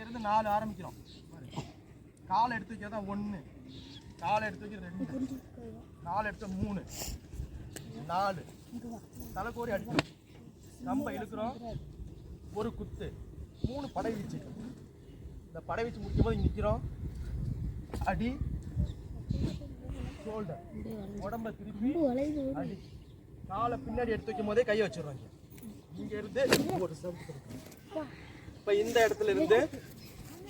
இருந்து 4 ஆரம்பிக்கிறோம். காலை எடுத்து வைக்க தான் 1, காலை எடுத்து வைக்க 2, 4 எடுத்து 3, 4 தலைக்கோரி அடிக்கிறோம். கம்பை இழுக்கிறோம், ஒரு குத்து, 3 படை வீச்சு. இந்த படை வீச்சு முடிக்கும் போது நிற்கிறோம். அடி, ஷோல்டர், உடம்ப திருப்பி அடி. காலை பின்னாடி எடுத்து வைக்கும் போதே கையை வச்சிடுறோம். இங்க இருந்து ஒரு சவுண்ட் கொடுக்கணும். இப்போ இந்த இடத்துல இருந்து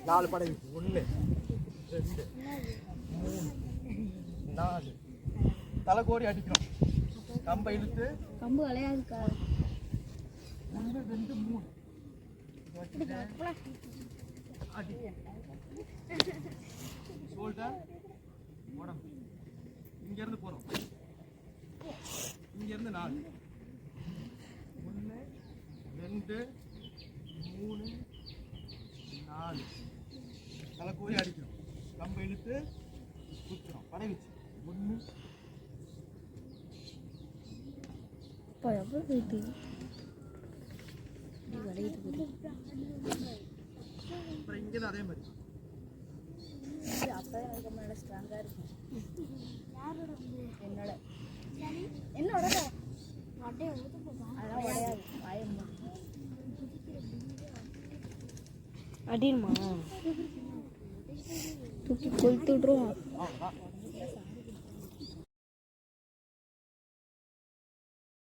4 படை வீச்சு. 1, 2, 3, 4 தலைக்கோரி அடிக்கிறோம். கம்பை இழுத்து கம்பு அலையாது 1, 2, 3 அடி. ஷோல்டர், உடம்பு. இங்க இருந்து போறோம். இங்க இருந்து 4, 1, 2, 3, 4 தலைக்கோரி அடிக்கிறோம். கம்பை இழுத்து குத்துறோம். படை வச்சு 1 அப்புறம் இங்கே அதே மாதிரி அடிமா தூக்கி கொளுத்துடுறோம்.